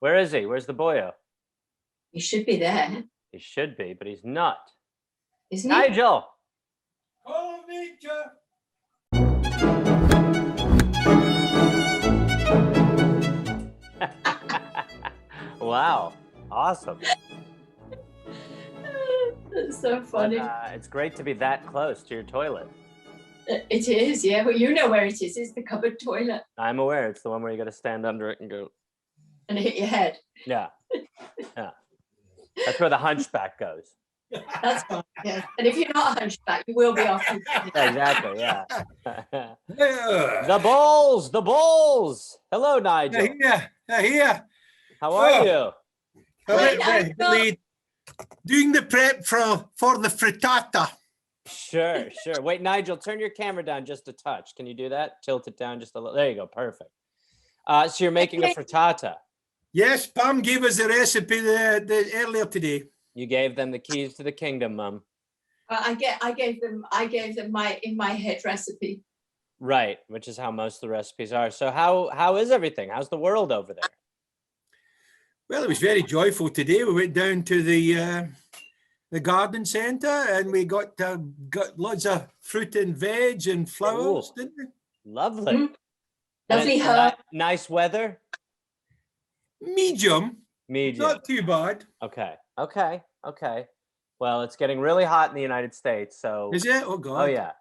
Where is he? Where's the boyo? He should be there. He should be, but he's not. Isn't he? Nigel! Oh, nature. Wow. Awesome. That's so funny. It's great to be that close to your toilet. It is, yeah. Well, you know where it is. It's the cupboard toilet. I'm aware. It's the one where you got to stand under it and go. And hit your head. Yeah. Yeah. That's where the hunchback goes. That's fine, yeah. And if you're not a hunchback, you will be off. Exactly, yeah. Yeah. The Bulls! The Bulls! Hello, Nigel. Here. How are you? Doing the prep for the frittata. Sure. Wait, Nigel, turn your camera down just a touch. Can you do that? Tilt it down just a little. There you go. Perfect. So you're making a frittata. Yes, Pam gave us the recipe the earlier today. You gave them the keys to the kingdom, Mum. I gave them my in my head recipe. Right, which is how most of the recipes are. So how is everything? How's the world over there? Well, it was very joyful today. We went down to the garden centre and we got lots of fruit and veg and flowers, didn't we? Lovely. Mm-hmm. Lovely herb. Nice weather. Medium. Not too bad. Okay. Well, it's getting really hot in the United States, so. Is it? Oh God. Oh yeah.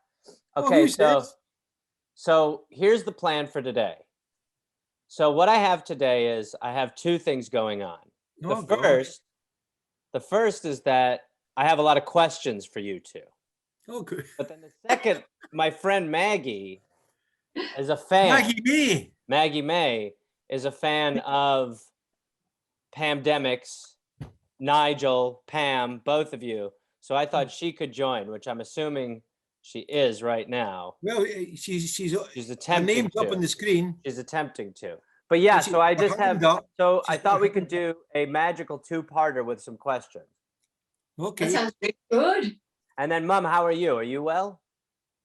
Okay, this? so here's the plan for today. So what I have today is I have two things going on. The first is that I have a lot of questions for you two. Okay. But then the second, my friend Maggie is a fan. Maggie Maye is a fan of PAMdemic's, Nigel, Pam, both of you. So I thought she could join, which I'm assuming she is right now. Well, she's attempting. Her name's up on the screen. She's attempting to. But yeah, so I just have. So I thought we could do a magical two-parter with some questions. Okay. That sounds pretty good. And then, Mum, how are you? Are you well?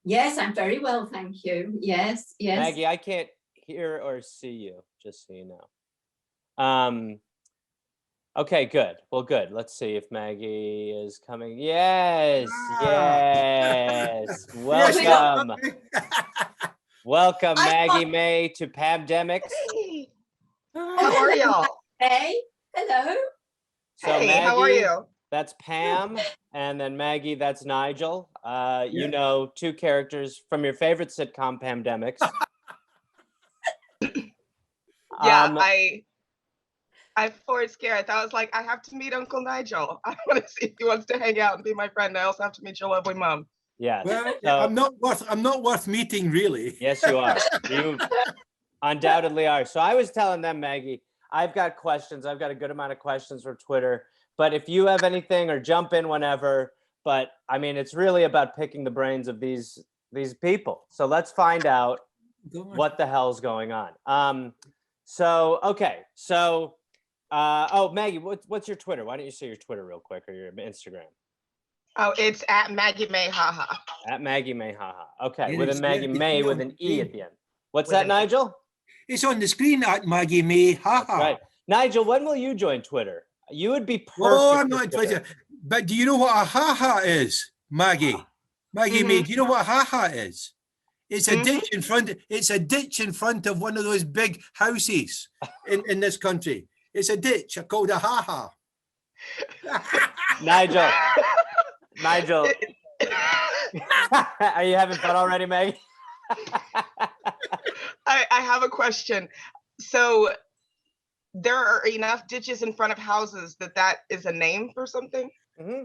Yes, I'm very well, thank you. Yes. Maggie, I can't hear or see you, just so you know. Okay, good. Well, good. Let's see if Maggie is coming. Yes. Welcome. Welcome, Maggie Maye, to PAMdemic. How are y'all? Hey, hello. So Hey, Maggie, how are you? That's Pam, and then Maggie, that's Nigel. You know, two characters from your favorite sitcom, PAMdemic. Yeah, I forward scared. I was like, I have to meet Uncle Nigel. I want to see if he wants to hang out and be my friend. I also have to meet your lovely mom. Yeah. Well, I'm not worth meeting, really. Yes, you are. You undoubtedly are. So I was telling them, Maggie, I've got questions. I've got a good amount of questions for Twitter. But if you have anything, or jump in whenever. But I mean, it's really about picking the brains of these people. So let's find out what the hell's going on. Oh, Maggie, what's your Twitter? Why don't you say your Twitter real quick, or your Instagram? Oh, it's at Maggie Maye, haha. At Maggie Maye, haha. Okay, with a Maggie Maye with an E at the end. What's that, an Nigel? It's on the screen at Maggie Maye, haha. Right, Nigel. When will you join Twitter? You would be perfect. Oh, I'm not Twitter. But do you know what a haha is, Maggie? Maggie Maye, do you know what a haha is? It's a ditch in front. It's a ditch in front of one of those big houses in this country. It's a ditch called a haha. Nigel, are you having fun already, Maggie? I have a question. So there are enough ditches in front of houses that is a name for something?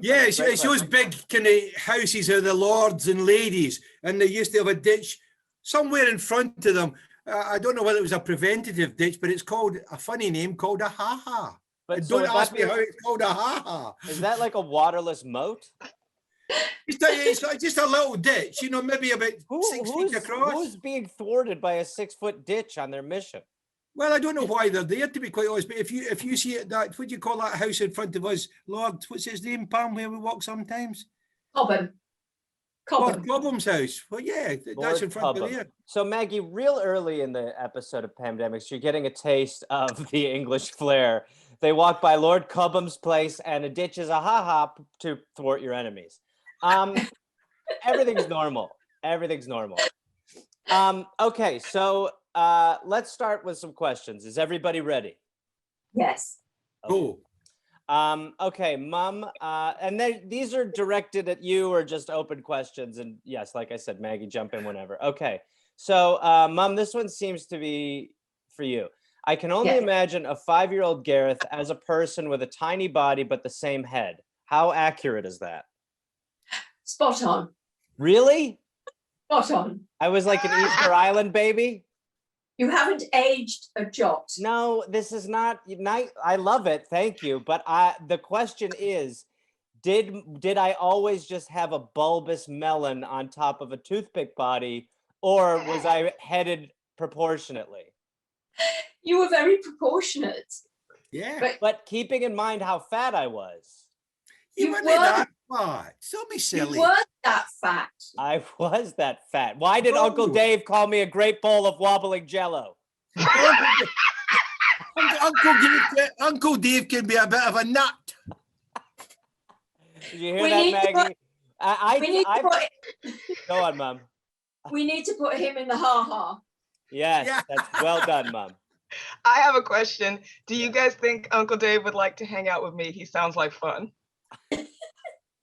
Yeah, it's those big kind of houses of the lords and ladies, and they used to have a ditch somewhere in front of them. I don't know whether it was a preventative ditch, but it's called a funny name called a ha-ha. But don't ask me how it's called a ha-ha. Is that like a waterless moat? It's just a little ditch, you know, maybe about 6 feet across. Who's being thwarted by a 6-foot ditch on their mission? Well, I don't know why they're there, to be quite honest, but if you see it, what do you call that house in front of us? Lord, what's his name, Pam, where we walk sometimes? Cobham. Lord Cobham. Cobham's house. Well, yeah, that's Lord in front Cobham. of there. So Maggie, real early in the episode of PAMdemic, you're getting a taste of the English flair. They walk by Lord Cobham's place and a ditch is a ha-ha to thwart your enemies. Everything's normal. Everything's normal. Okay, so let's start with some questions. Is everybody ready? Yes. Oh, Okay, Mum, and these are directed at you or just open questions. And yes, like I said, Maggie, jump in whenever. Okay, so Mum, this one seems to be for you. I can only Yeah. imagine a 5-year-old Gareth as a person with a tiny body but the same head. How accurate is that? Spot on. Really? Spot on. I was like an Easter Island baby? You haven't aged a jot. No, this is not. I love it, thank you. But the question is, did I always just have a bulbous melon on top of a toothpick body, or was I headed proportionately? You were very proportionate. yeah. But keeping in mind how fat I was, You You weren't were- that fat. Don't be silly. You weren't that fat. I was that fat. Why did Uncle Oh. Dave call me a great bowl of wobbling Jello? Uncle Dave can be a bit of a nut. Did you hear We that, need to put- Maggie? Go on, Mum. We need to put him in the ha-ha. Yes, Yeah. that's well done, Mum. I have a question. Do you guys think Uncle Dave would like to hang out with me? He sounds like fun.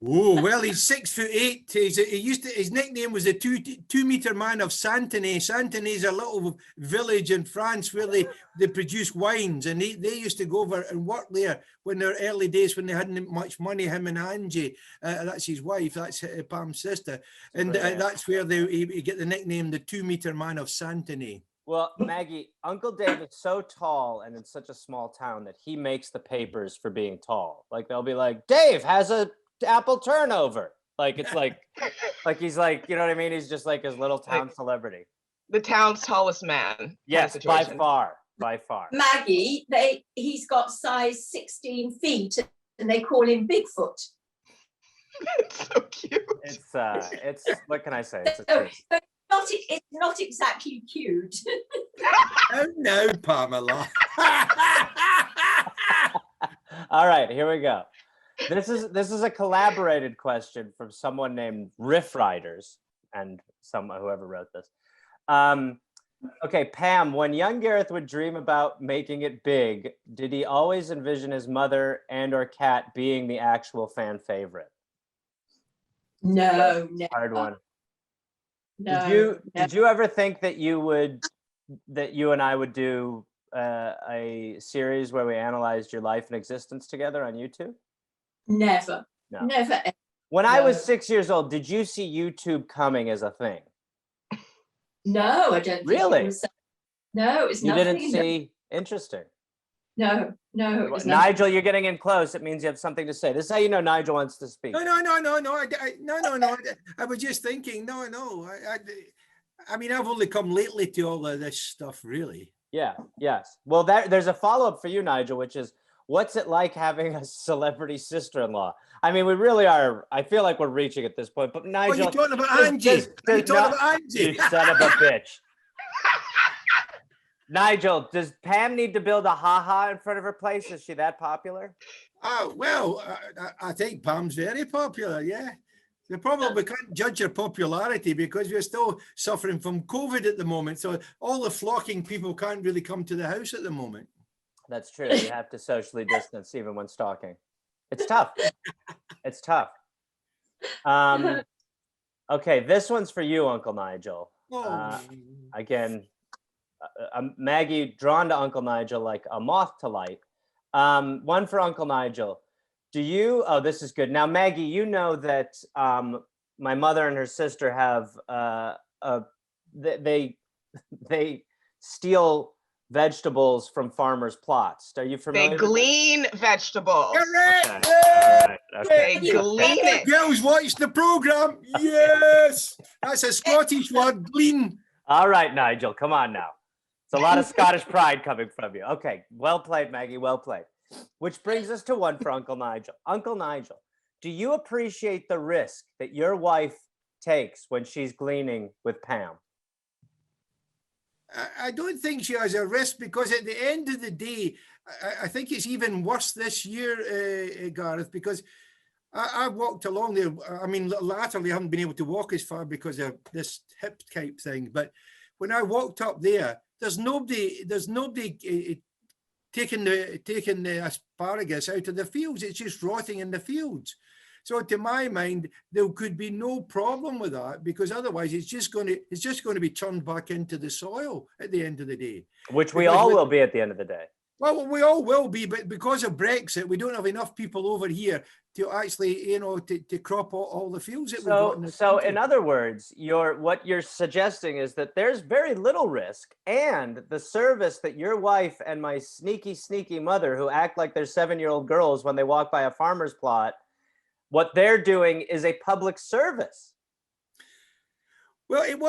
Oh well, he's 6'8". His nickname was the two meter man of Santenay. Santenay is a little village in France where they produce wines, and they used to go over and work there when their early days when they hadn't much money. Him and Angie, that's his wife, that's Pam's sister, and that's where he get the nickname the 2 meter man of Santenay. Well, Maggie, Uncle Dave is so tall and in such a small town that he makes the papers for being tall. Like they'll be like, Dave has a apple turnover. Like it's like he's like, you know what I mean? He's just like his little town celebrity. The town's tallest man. kind of Yes, by situation. far. Maggie, he's got size 16 feet and they call him Bigfoot. It's so cute. It's what can I say? It's a So, treat. but it's not exactly cute. Oh no, Pamela. All right, here we go. This is a collaborated question from someone named Riff Riders and whoever wrote this. Okay, Pam, when young Gareth would dream about making it big, did he always envision his mother and or cat being the actual fan favorite? No, no. Hard one. No, Did you ever think that you and I would do a series where we analyzed your life and existence together on YouTube? never. No. Never. When I was No. 6 years old, did you see YouTube coming as a thing? No, I don't think Really? it was. No, it's You nothing. didn't see? Interesting. No, it was nothing. Nigel, you're getting in close. It means you have something to say. This is how you know Nigel wants to speak. No. I was just thinking. No. I mean, I've only come lately to all of this stuff, really. Yeah. Yes. Well, there's a follow-up for you, Nigel, which is, what's it like having a celebrity sister-in-law? I mean, we really are. I feel like we're reaching at this point. But Oh, Nigel, you're talking about does- Angie. does- You're does talking not- about Angie. you son of a bitch. Nigel, does Pam need to build a ha-ha in front of her place? Is she that popular? Oh, well, I think Pam's very popular, yeah. The problem, we can't judge her popularity because we're still suffering from COVID at the moment. So all the flocking people can't really come to the house at the moment. That's true. You have to socially distance even when stalking. It's tough. It's tough. Okay, this one's for you, Uncle Nigel. Oh, Again, Maggie drawn to Uncle Nigel like a moth to light. One for Uncle Nigel. Oh, this is good. Now, Maggie, you know that my mother and her sister have, they steal vegetables from farmers' plots. Are you familiar? They with that? glean vegetables. correct. Okay. All right, They okay. glean it. Girls watch the program. Yes. That's a Scottish word, glean. All right, Nigel, come on now. It's a lot of Scottish pride coming from you. Okay, well played, Maggie, well played. Which brings us to one for Uncle Nigel. Uncle Nigel, do you appreciate the risk that your wife takes when she's gleaning with Pam? I don't think she has a risk, because at the end of the day, I think it's even worse this year, Gareth, because I've walked along there. I mean, latterly I haven't been able to walk as far because of this hip type thing. But when I walked up there, there's nobody taking the asparagus out of the fields. It's just rotting in the fields. So to my mind, there could be no problem with that, because otherwise it's just going to be turned back into the soil at the end of the day. Which we all will be at the end of the day. Well, we all will be, but because of Brexit, we don't have enough people over here to actually, to crop all the fields that we've got in the So country. in other words, what you're suggesting is that there's very little risk, and the service that your wife and my sneaky mother, who act like they're 7-year-old girls when they walk by a farmer's plot, what they're doing is a public service. Well, it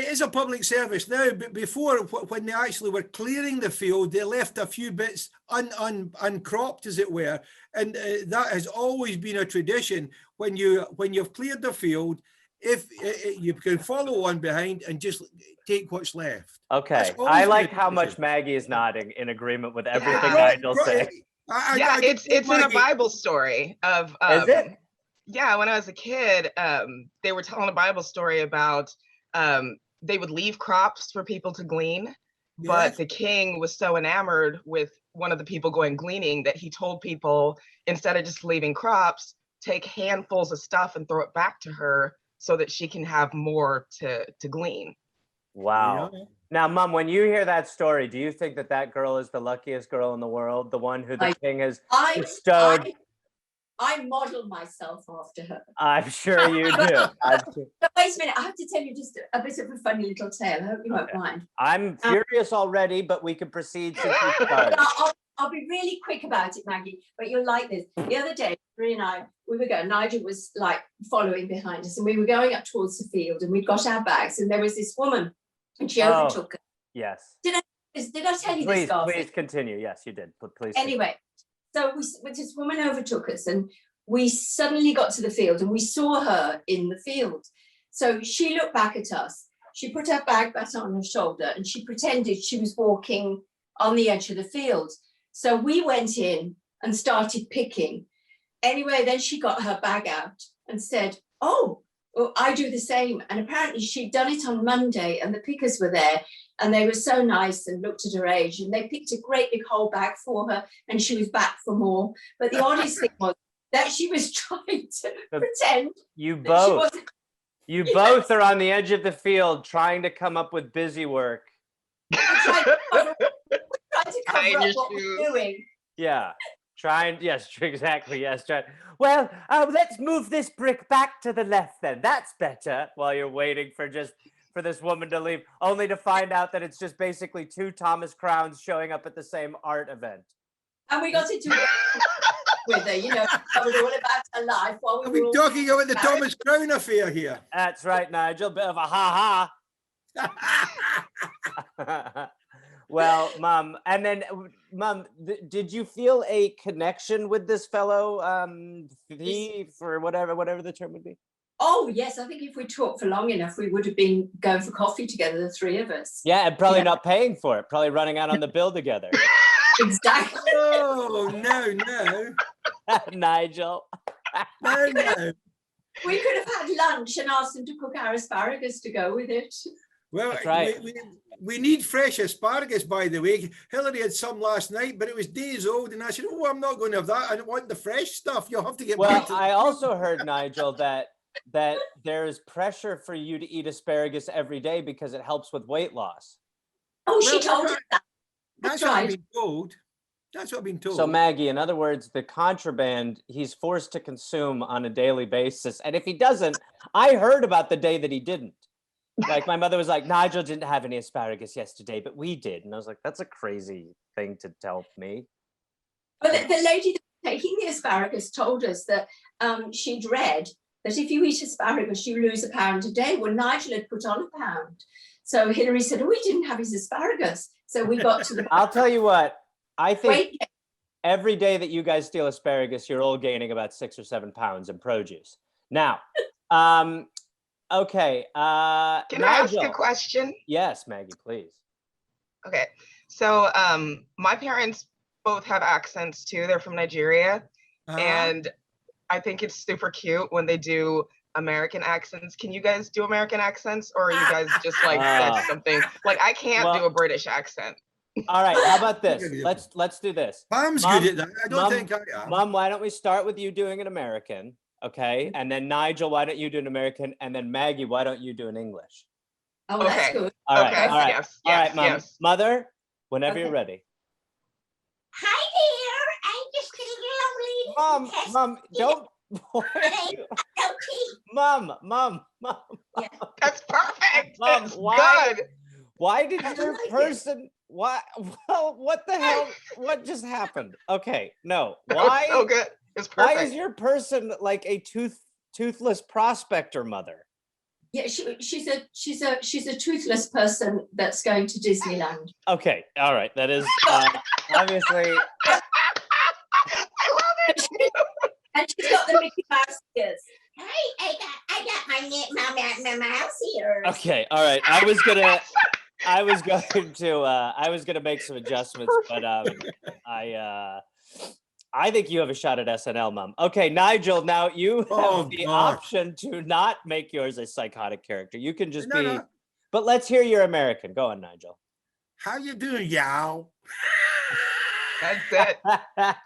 is a public service now, but before, when they actually were clearing the field, they left a few bits uncropped, as it were, and that has always been a tradition. When you've cleared the field, if you can follow on behind and just take what's left. Okay, I like how much Maggie is nodding in agreement with everything Nigel's saying. It's in a Bible story of. Is it? Yeah, when I was a kid, they were telling a Bible story about they would leave crops for people to glean, but the king was so enamored with one of the people going gleaning that he told people, instead of just leaving crops, take handfuls of stuff and throw it back to her so that she can have more to glean. Wow. Yeah. Now, Mom, when you hear that story, do you think that girl is the luckiest girl in the world, the one who the king has bestowed? I model myself after her. I'm sure you do. But wait a minute, I have to tell you just a bit of a funny little tale. I hope you won't mind. I'm furious already, but we can proceed since we started. I'll be really quick about it, Maggie, but you'll like this. The other day, Marie and I, we were going, Nigel was like following behind us, and we were going up towards the field, and we'd got our bags, and there was this woman, and she overtook us. Yes. Did I tell you this, Garth? Please continue. Yes, you did. But please. Anyway. So this woman overtook us, and we suddenly got to the field, and we saw her in the field. So she looked back at us. She put her bag back on her shoulder, and she pretended she was walking on the edge of the field. So we went in and started picking. Anyway, then she got her bag out and said, "Oh, well, I do the same." And apparently she'd done it on Monday, and the pickers were there. And they were so nice and looked at her age, and they picked a great big whole bag for her, and she was back for more. But the oddest thing was that she was trying to pretend. You both are on the edge of the field trying to come up with busy work. We're trying to cover up what we're doing. Yeah. Yes, exactly. Yes. Well, let's move this brick back to the left then. That's better, while you're waiting for this woman to leave, only to find out that it's just basically 2 Thomas Crowns showing up at the same art event. And we got into with her, told all about her life while we were talking about the Thomas Crown affair here. That's right, Nigel. Bit of a ha ha. Well, Mom, and then Mom, did you feel a connection with this fellow thief or whatever the term would be? Oh, yes. I think if we talked for long enough, we would have been going for coffee together, the 3 of us. Yeah, and probably not paying for it, probably running out on the bill together. Exactly. Oh, no. Nigel. No. We could have had lunch and asked them to cook our asparagus to go with it. Well, that's right. We need fresh asparagus, by the way. Hillary had some last night, but it was days old, and I said, "Oh, I'm not going to have that. I don't want the fresh stuff. You'll have to get." Well, I also heard, Nigel, that there's pressure for you to eat asparagus every day because it helps with weight loss. Oh, she told us that. That's what I've been told. That's what I've been told. So Maggie, in other words, the contraband he's forced to consume on a daily basis. And if he doesn't, I heard about the day that he didn't. Like my mother was like, Nigel didn't have any asparagus yesterday, but we did. And I was like, that's a crazy thing to tell me. But the lady that was taking the asparagus told us that she'd read that if you eat asparagus, you lose 1 pound a day. Well, Nigel had put on 1 pound. So Hillary said, "Oh, he didn't have his asparagus." So we got to the... I'll tell you what, I think every day that you guys steal asparagus, you're all gaining about 6 or 7 pounds in produce. Now, Okay. Can I ask a Nigel. question? Yes, Maggie, please. Okay. So my parents both have accents too. They're from Nigeria. And I think it's super cute when they do American accents. Can you guys do American accents, or are you guys just like that's something like I can't do a British accent? All right, how about this? Let's do this. Pam's Mom, good at that. I don't Mom, think I am. Mom, why don't we start with you doing an American, okay? And then Nigel, why don't you do an American? And then Maggie, why don't you do an English? Oh, that's good. All right, Okay. all right, Yes. all Yes. right, Mom. Yes. Mother, whenever Okay. you're ready. Hi there. I'm just a little lady. Mom, don't. Mom. That's perfect. Mom, It's why- good. Why did I your like it. person? Why? Well, what the hell? What just happened? Okay, no. Why? So good. It's Why perfect. is your person like a toothless prospector mother? Yeah, she's a toothless person that's going to Disneyland. Okay, all right. That is obviously. I love it. And she's got the Mickey Mouse ears. Hey, I got my mouse here. Okay, all right. I was gonna make some adjustments, but I think you have a shot at SNL, Mom. Okay, Nigel. Now you have Oh, the God. option to not make yours a psychotic character. You can just No, be. no. But let's hear your American. Go on, Nigel. How you doing, y'all? That's it.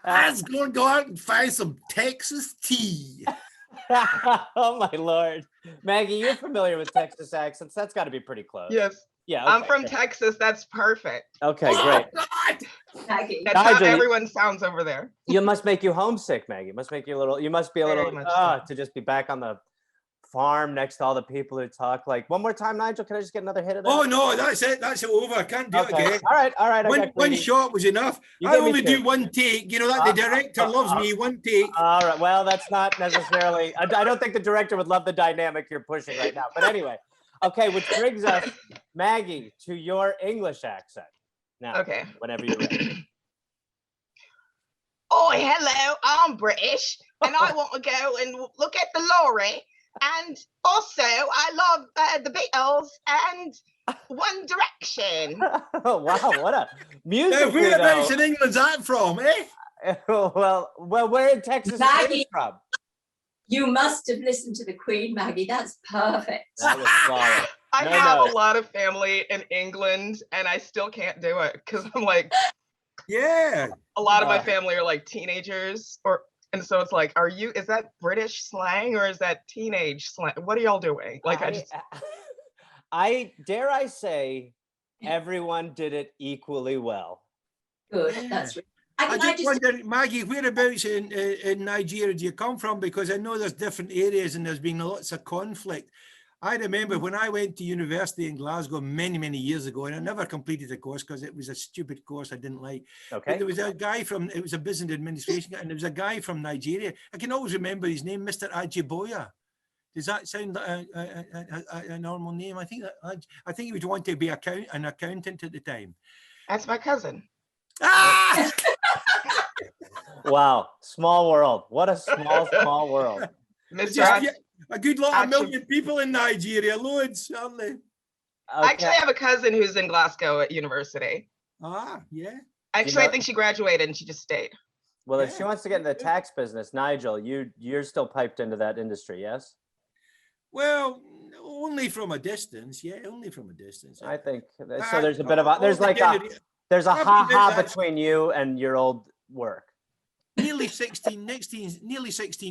I was going to go out and find some Texas tea. Oh my lord, Maggie, you're familiar with Texas accents. That's got to be pretty close. Yes. Yeah. I'm okay, from great. Texas. That's perfect. Okay, great. Maggie. That's Nigel, how everyone sounds over there. You must make you homesick, Maggie. It must make you a little. You must be a Very little much so. to just be back on the farm next to all the people who talk like. One more time, Nigel. Can I just get another hit of that? Oh, no, that's it. That's it over. I can't do it Okay. again. All right. I One got greedy. shot was enough. You I gave me only two. do one take. You know that the director loves me. One take. All right. Well, that's not necessarily. I don't think the director would love the dynamic you're pushing right now. But anyway, okay. Which brings us, Maggie, to your English accent. Now, Okay. whenever you're ready. Oh, hello. I'm British, and I want to go and look at the lorry. And also, I love the Beatles and One Direction. Oh wow! What a music. Whereabouts in England's that from, eh? well, where in Texas is Maggie. it from? You must have listened to the Queen, Maggie. That's perfect. That was solid. I No, have no. a lot of family in England, and I still can't do it because I'm like, Yeah. a lot of my family are like teenagers, and so it's like, is that British slang or is that teenage slang? What are y'all doing? Like, I dare I say, everyone did it equally well. Good. Yeah. That's right. I Can I just wonder, Maggie, whereabouts in Nigeria do you come from? Because I know there's different areas and there's been lots of conflict. I remember when I went to university in Glasgow many, many years ago, and I never completed the course because it was a stupid course I didn't like. But Okay. there was a guy it was a business administration, and there was a guy from Nigeria. I can always remember his name, Mr. Ajiboya. Does that sound like a normal name? I think he would want to be an accountant at the time. that's my cousin. Ah! Wow, small world. What a small world. Just, Mr. a good lot, a Actually- million people in Nigeria, loads, aren't they? I actually have a cousin who's in Glasgow at university. Ah, yeah. Actually, know- I think she graduated and she just stayed. Well, if she Yeah. wants to get into the tax business, Nigel, you're still piped into that industry, yes? Well, only from a distance. Yeah, only from a distance. I think so. I- There's a bit of a all there's the like a gener- there's a Probably ha there's a- between you and your old work. nearly 16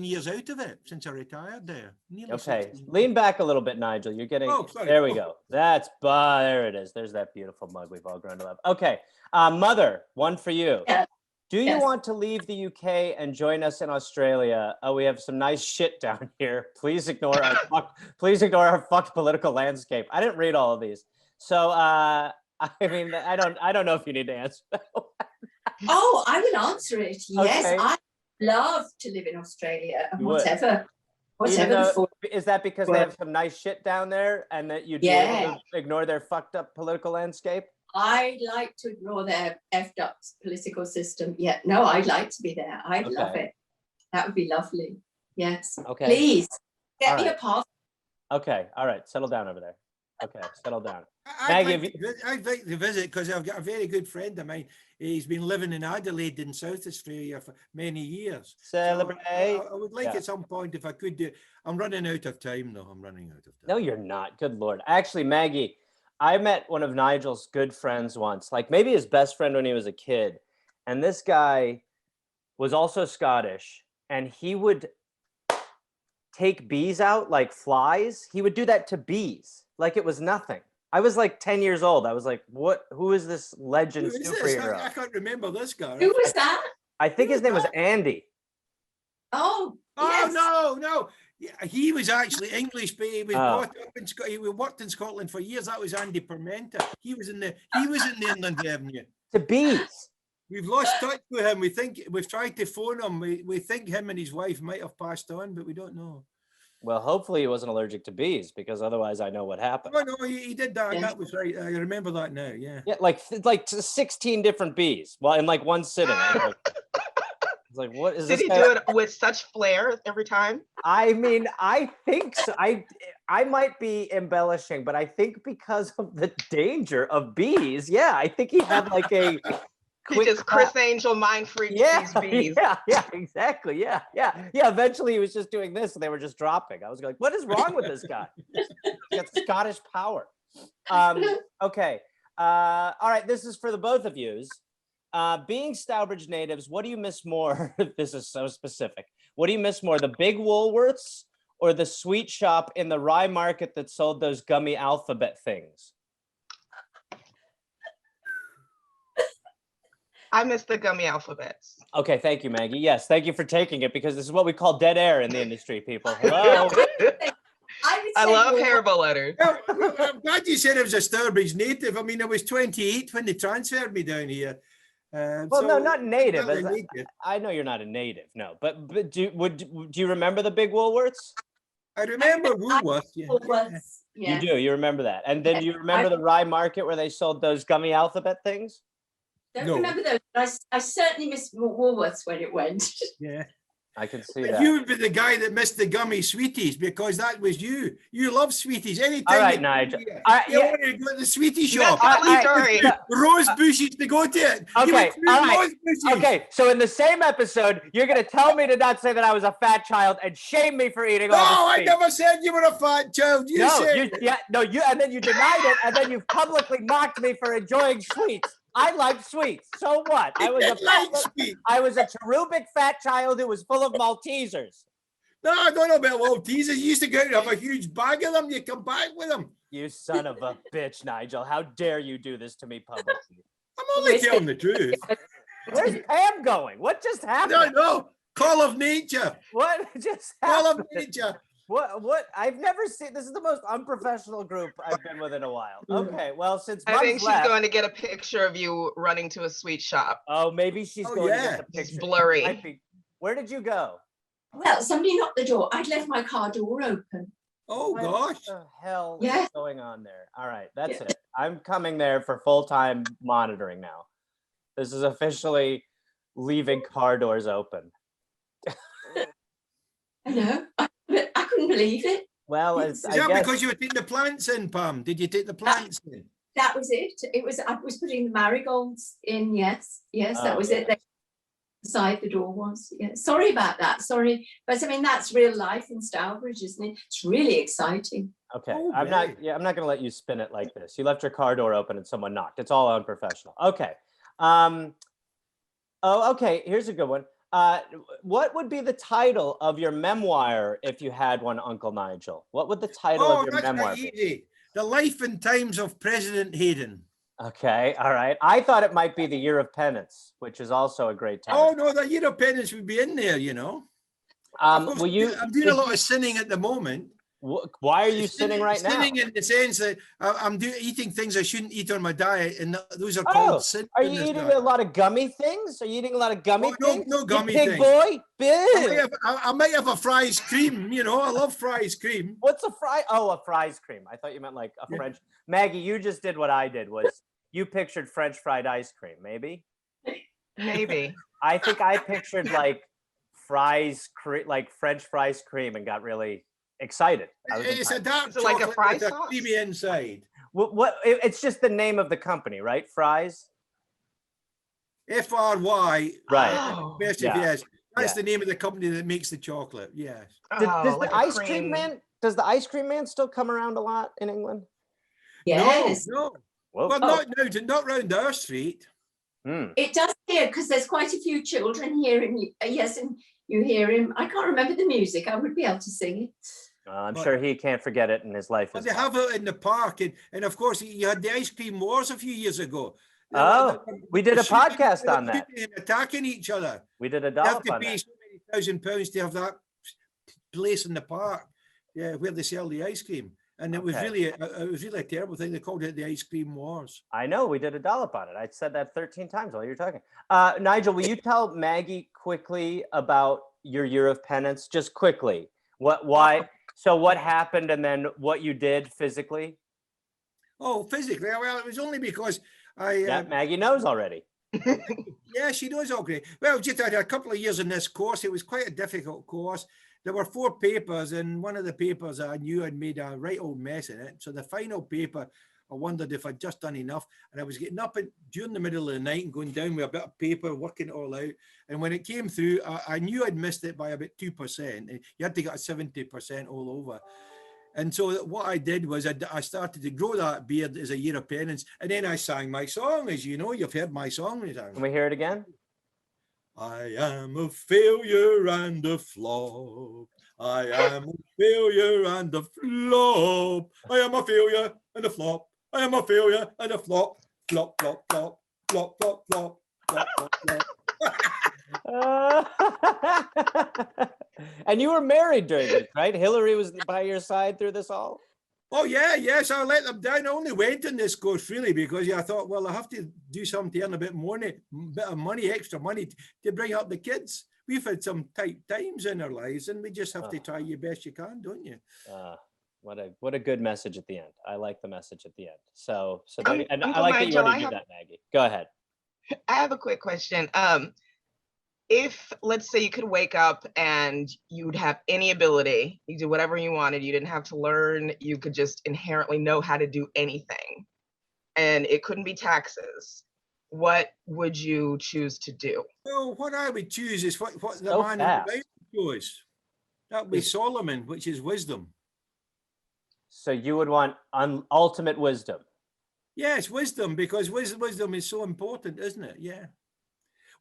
years out of it since I retired there. Nearly Okay, 16. lean back a little bit, Nigel. You're getting Oh, sorry. there. We go. There it is. There's that beautiful mug we've all grown to love. Okay, Mother, one for you. Yeah. Do you Yes. want to leave the UK and join us in Australia? We have some nice shit down here. Please ignore our fucked political landscape. I didn't read all of these, so I mean, I don't know if you need to answer that. Oh, I will answer it. Yes, Okay. I love to live in Australia and You would. whatever Even the though- full. is that because they have some nice shit down there and that you'd be able to ignore their fucked up political landscape? I like to ignore their effed up political system. Yeah, no, I'd like to be there. I'd love Okay. it. That would be lovely. Yes. Okay. Please get All me a right. passport. Okay, all right, settle down over there. Okay, settle down. I'd Maggie, I'd like to visit because I've got a very good friend of mine. He's been living in Adelaide in South Australia for many years. So Celebrate. I would like Yeah. at some point if I could do. I'm running out of time though. I'm running out of time. No, you're not. Good Lord. Actually, Maggie, I met one of Nigel's good friends once, like maybe his best friend when he was a kid. And this guy was also Scottish, and he would take bees out like flies. He would do that to bees like it was nothing. I was like 10 years old. I was like, what? Who is this legend Who is this? superhero? I can't remember this guy. Who was that? I think his name was Andy. Oh, Oh yes. no. Yeah, he was actually English, but he was brought up in Scotland. He worked in Scotland for years. That was Andy Permenta. He was in the Inland Revenue. To bees. We've lost touch with him. We think we've tried to phone him. We think him and his wife might have passed on, but we don't know. Well, hopefully he wasn't allergic to bees, because otherwise I know what happened. Oh no, he did that. That was right. I remember that now. Yeah. Yeah, like 16 different bees. Well, in like one sitting. It's like, what is Did this he guy- do it with such flair every time? I mean, I think so. I might be embellishing, but I think because of the danger of bees, yeah, I think he had like a He quick just Chris Angel mind freaked these bees. yeah, exactly. Yeah. Eventually, he was just doing this, and they were just dropping. I was like, "What is wrong with this guy? He's got Scottish power." Okay. All right. This is for the both of yous. Being Stourbridge natives, what do you miss more? This is so specific. What do you miss more, the big Woolworths or the sweet shop in the Rye Market that sold those gummy alphabet things? I miss the gummy alphabets. Okay, thank you, Maggie. Yes, thank you for taking it, because this is what we call dead air in the industry, people. Hello. I love Haribo letters. Well, I'm glad you said I was a Stourbridge native. I mean, I was 28 when they transferred me down here. Well, no, not native. Not a native. I know you're not a native, no. But do you remember the big Woolworths? I remember Woolworths. Yeah. Woolworths. You Yeah. do. You remember that. And then do you remember the Rye Market where they sold those gummy alphabet things? Don't No. remember those, but I certainly missed Woolworths when it went. Yeah. I can see But that. you would be the guy that missed the gummy sweeties because that was you. You love sweeties. Anytime All right, you- Nigel. You Yeah. wanted to go to the sweetie shop. That's I- story. Rose bushes to go to it. You Okay, went through all right, rose bushes. Okay, so in the same episode, you're gonna tell me to not say that I was a fat child and shame me for eating No, all the I sweets. never said you were a fat child. You No, said and then you denied it, and then you publicly mocked me for enjoying sweets. I like sweets. So what? you did like sweet. I was a cherubic fat child who was full of Maltesers. No, I don't know about Maltesers. You used to go out and have a huge bag of them. You come back with them. You son of a bitch, Nigel. How dare you do this to me publicly? I'm only telling the truth. Where's Pam going? What just No, happened? no. Call of nature. What just Call happened? of nature. What? I've never seen. This is the most unprofessional group I've been with in a while. Okay, well, since I think Mom's she's left, going to get a picture of you running to a sweet shop. oh, maybe she's Oh, going to yeah. get the It's picture. blurry. Might be- Where did you go? Well, somebody knocked the door. I'd left my car door open. Oh, What gosh. the hell Yeah. is going on there? All right, that's Yeah. it. I'm coming there for full-time monitoring now. This is officially leaving car doors open. I know. I couldn't believe it. Well, Is I that guess because you were taking the plants in, Pam? Did you take the plants in? That was it. I was putting the marigolds in. Yes, that Oh, was it. The side the door was. Yeah. Sorry about that. Sorry, but I mean that's real life in Stourbridge, isn't it? It's really exciting. okay. Oh, I'm not. right. Yeah, I'm not going to let you spin it like this. You left your car door open and someone knocked. It's all unprofessional. Okay. Oh, okay. Here's a good one. What would be the title of your memoir if you had one, Uncle Nigel? What would the title Oh, of your that's memoir quite be? easy. The Life and Times of President Hayden. Okay, all right. I thought it might be The Year of Penance, which is also a great title. Oh, no, the Year of Penance would be in there, you know. Of course, Will you? I'm doing a lot of sinning at the moment. Why are you sinning right now? Sinning in the sense that I'm eating things I shouldn't eat on my diet, and those are Oh, called sin. Are in you this eating diet. a lot of gummy things? Are you eating a lot of gummy Oh, no, things? no You gummy big things. boy. I Big. might have a fries cream, you know. I love fries cream. What's a fry? Oh, a fries cream. I thought you meant like a Yeah. French. Maggie, you just did what I did. Was you pictured French fried ice cream? Maybe. Maybe. I think I pictured like fries, like French fries cream, and got really excited. It's a dark Is it like a chocolate fry with a sauce? creamy inside. It's just the name of the company, right? Fries. FRY. Right. Best Yeah. if yes. That's Yeah. the name of the company that makes the chocolate. Yes. Does like the a ice cream cream. man? Does the ice cream man still come around a lot in England? Yes. No. Whoa. Well, not round our street. It does here because there's quite a few children here, and yes, and you hear him. I can't remember the music. I would be able to sing it. I'm sure he can't forget it in his life. But they have it in the park, and of course you had the ice cream wars a few years ago. We did a podcast on that. And attacking each other. We did a You have dollop to on pay that. so many £1,000 to have that place in the park, where they sell the ice cream. And it was really a terrible thing. They called it the ice cream wars. I know, we did a dollop on it. I said that 13 times while you were talking. Nigel, will you tell Maggie quickly about your year of penance? Just quickly. Why? So what happened and then what you did physically? Oh, physically? Well, it was only because Maggie knows already. Yeah, she knows all great. Well, just had a couple of years in this course. It was quite a difficult course. There were 4 papers, and one of the papers I knew I'd made a right old mess in it. So the final paper, I wondered if I'd just done enough. And I was getting up during the middle of the night and going down with a bit of paper, working it all out. And when it came through, I knew I'd missed it by about 2%. You had to get a 70% all over. And so what I did was I started to grow that beard as a year of penance. And then I sang my song. As you know, you've heard my song. Can we hear it again? I am a failure and a flop. I am a failure and a flop. I am a failure and a flop. I am a failure and a flop. Flop, flop, flop, flop, flop, flop, flop, flop, flop. And you were married during this, right? Hillary was by your side through this all? Oh, yeah, yes, I let them down. I only went in this course really because I thought, well, I have to do something to earn a bit of money, extra money to bring up the kids. We've had some tight times in our lives, and we just have to try your best you can, don't you? What a good message at the end. I like the message at the end. So Uncle I like that you Nigel, already did that, Maggie. Go ahead. I have a quick question. If, let's say, you could wake up and you'd have any ability, you do whatever you wanted, you didn't have to learn, you could just inherently know how to do anything, and it couldn't be taxes, what would you choose to do? Well, what I would choose is what the So man in fast. the Bible chose. That would be Solomon, which is wisdom. So you would want ultimate wisdom. Yes, wisdom, because wisdom is so important, isn't it? Yeah.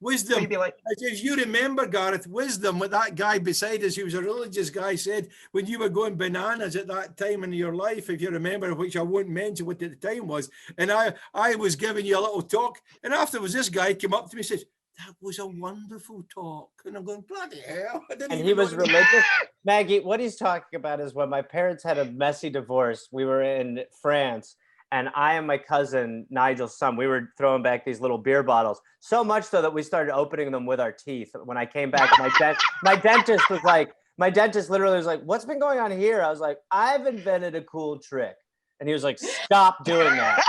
Wisdom, So you'd be like, as you remember, Gareth, wisdom, what that guy beside us, who was a religious guy, said when you were going bananas at that time in your life, if you remember, which I won't mention what the time was, and I was giving you a little talk, and afterwards this guy came up to me and says, that was a wonderful talk. And I'm going, bloody hell. And he was religious. Maggie, what he's talking about is when my parents had a messy divorce, we were in France, and I and my cousin, Nigel's son, we were throwing back these little beer bottles, so much so that we started opening them with our teeth. When I came back, my dentist literally was like, what's been going on here? I was like, I've invented a cool trick. And he was like, stop doing that.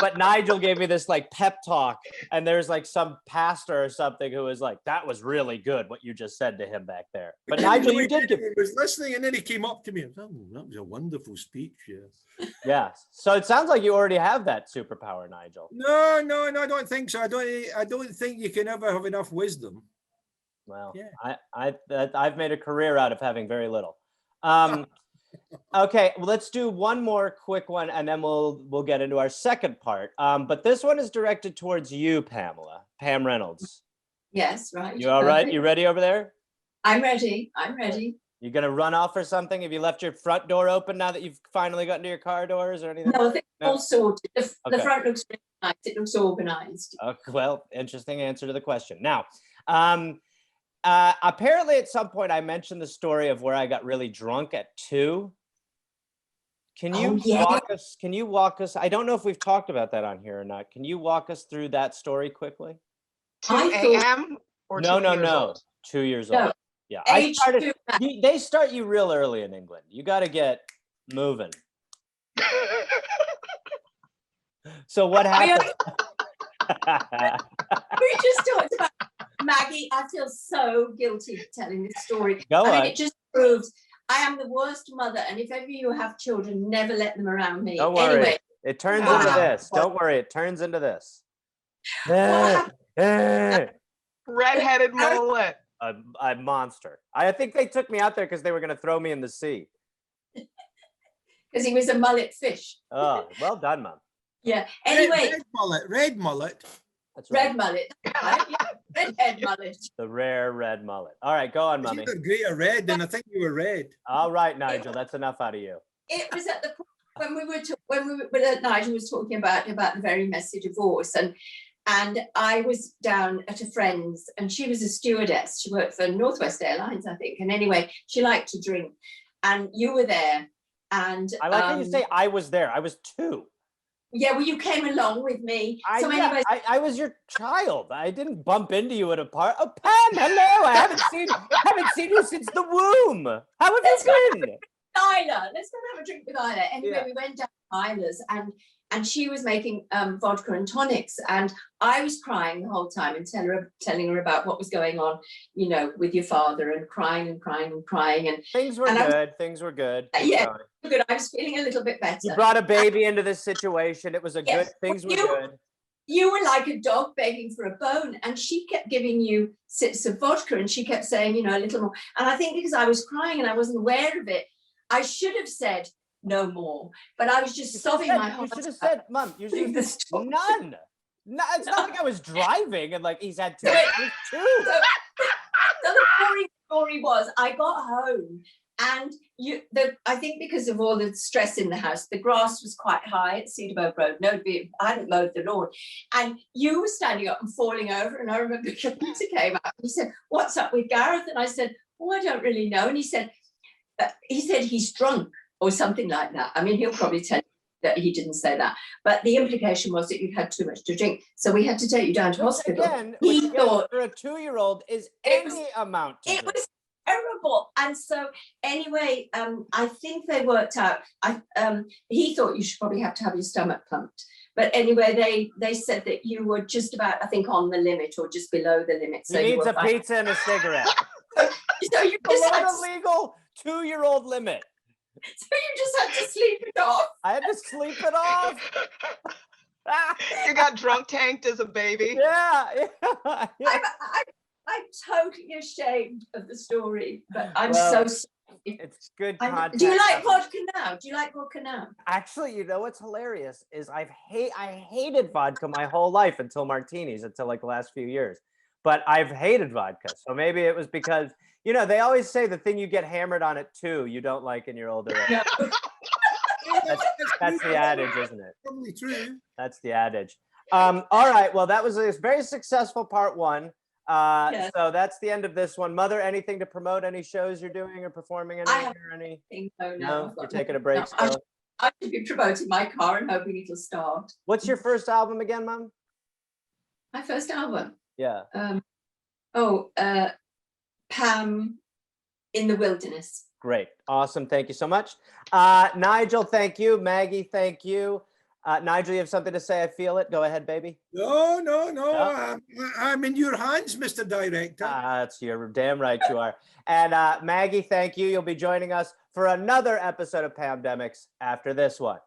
But Nigel gave me this like pep talk, and there's like some pastor or something who was like, that was really good what you just said to him back there. But Nigel, you did give. He was listening, and then he came up to me and said, oh, that was a wonderful speech. Yes. Yeah. So it sounds like you already have that superpower, Nigel. No, I don't think so. I don't think you can ever have enough wisdom. Well, yeah. I've made a career out of having very little. Okay, well, let's do one more quick one, and then we'll get into our second part. But this one is directed towards you, Pamela. Pam Reynolds. Yes, right. You all right? You ready over there? I'm ready. You gonna run off or something? Have you left your front door open now that you've finally gotten to your car doors or anything? No, I think No? all sorted. The Okay. front looks really nice. It looks organized. Well, interesting answer to the question. Now, apparently at some point I mentioned the story of where I got really drunk at 2. Can you walk us? I don't know if we've talked about that on here or not. Can you walk us through that story quickly? 2 I thought- a.m. or 2 No. years old? 2 years No. old. Yeah, Age two. They start you real early in England. You got to get moving. So what happened? We just talked about Maggie. I feel so guilty telling this story. Go on. It just proves I am the worst mother, and if ever you have children, never let them around me. Don't worry. Anyway, It turns What into happened this. Don't worry. It turns into this. what happened? Redheaded mullet. A monster. I think they took me out there because they were going to throw me in the sea. Because he was a mullet fish. Oh, well done, Mom. Yeah. Anyway, red mullet. That's right. red mullet. Right? Yeah. Redhead mullet. The rare red mullet. All right, go on, You Mummy. were greater red, and I think you were red. All right, Nigel. That's enough out of you. It was at the point when Nigel was talking about the very messy divorce, and I was down at a friend's, and she was a stewardess. She worked for Northwest Airlines, I think. And anyway, she liked to drink, and you were there. And I like how you say I was there. I was 2. yeah, well, you came along with me. So Yeah, anyway, I was your child. I didn't bump into you at a park. Oh, Pam, hello. I haven't seen you since the womb. How have you been? Isla, let's go and have a drink with Isla. Anyway, we went down to Isla's, and she was making vodka and tonics, and I was crying the whole time and telling her about what was going on, you know, with your father, and crying and crying and crying. And Things were good. Things were good. yeah, good. I was feeling a little bit better. You brought a baby into this situation. It was a good. Things were good. You were like a dog begging for a bone, and she kept giving you sips of vodka, and she kept saying, you know, a little more. And I think because I was crying and I wasn't aware of it, I should have said no more, but I was just sobbing my heart. You should have said, Mom, you should have said none. No, it's not like I was driving and like he's had 2. So the story was, I got home, and I think because of all the stress in the house, the grass was quite high at Cedarburg Road. I hadn't mowed the lawn, and you were standing up and falling over. And I remember Peter came out. He said, "What's up with Gareth?" And I said, "Oh, I don't really know." And he said he's drunk or something like that. I mean, he'll probably tell you that he didn't say that, but the implication was that you had too much to drink, so we had to take you down to hospital. Again, he thought for a 2-year-old is any amount. It was terrible. And so anyway, I think they worked out. He thought you should probably have to have your stomach pumped. But anyway, they said that you were just about, I think, on the limit or just below the limit. So he you needs were a fine. pizza and a cigarette. So you just had Below the legal 2-year-old limit. So you just had to sleep it off. I had to sleep it off. You got drunk tanked as a baby. Yeah. I'm totally ashamed of the story, but I'm Well, so sorry. It's good content. Do you like vodka now? Do you like vodka now? Actually, you know what's hilarious is I hated vodka my whole life until martinis, until like the last few years. But I've hated vodka. So maybe it was because, you know, they always say the thing you get hammered on at 2, you don't like in your older age. No. That's the adage, isn't it? Probably true. That's the adage. All right. Well, that was a very successful part 1. Yes. So that's the end of this one. Mother, anything to promote? Any shows you're doing or performing in? Any? No, you're taking a break. No, I should be promoting my car and hoping it'll start. What's your first album again, Mom? My first album. Yeah. Pam in the Wilderness. Great. Awesome. Thank you so much. Nigel, thank you. Maggie, thank you. Nigel, you have something to say? I feel it. Go ahead, baby. No. I'm in your hands, Mr. Director. You're damn right you are. And Maggie, thank you. You'll be joining us for another episode of PAMdemics after this one.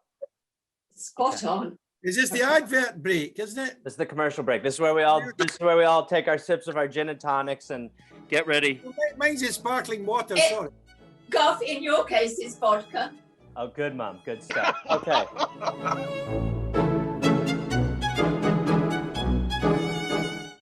Spot on. Is this the advert break, isn't it? This is the commercial break. This is where we all take our sips of our gin and tonics and get ready. Mine's in sparkling water, sorry. Gough, in your case, is vodka. Oh, good, Mom. Good stuff. Okay.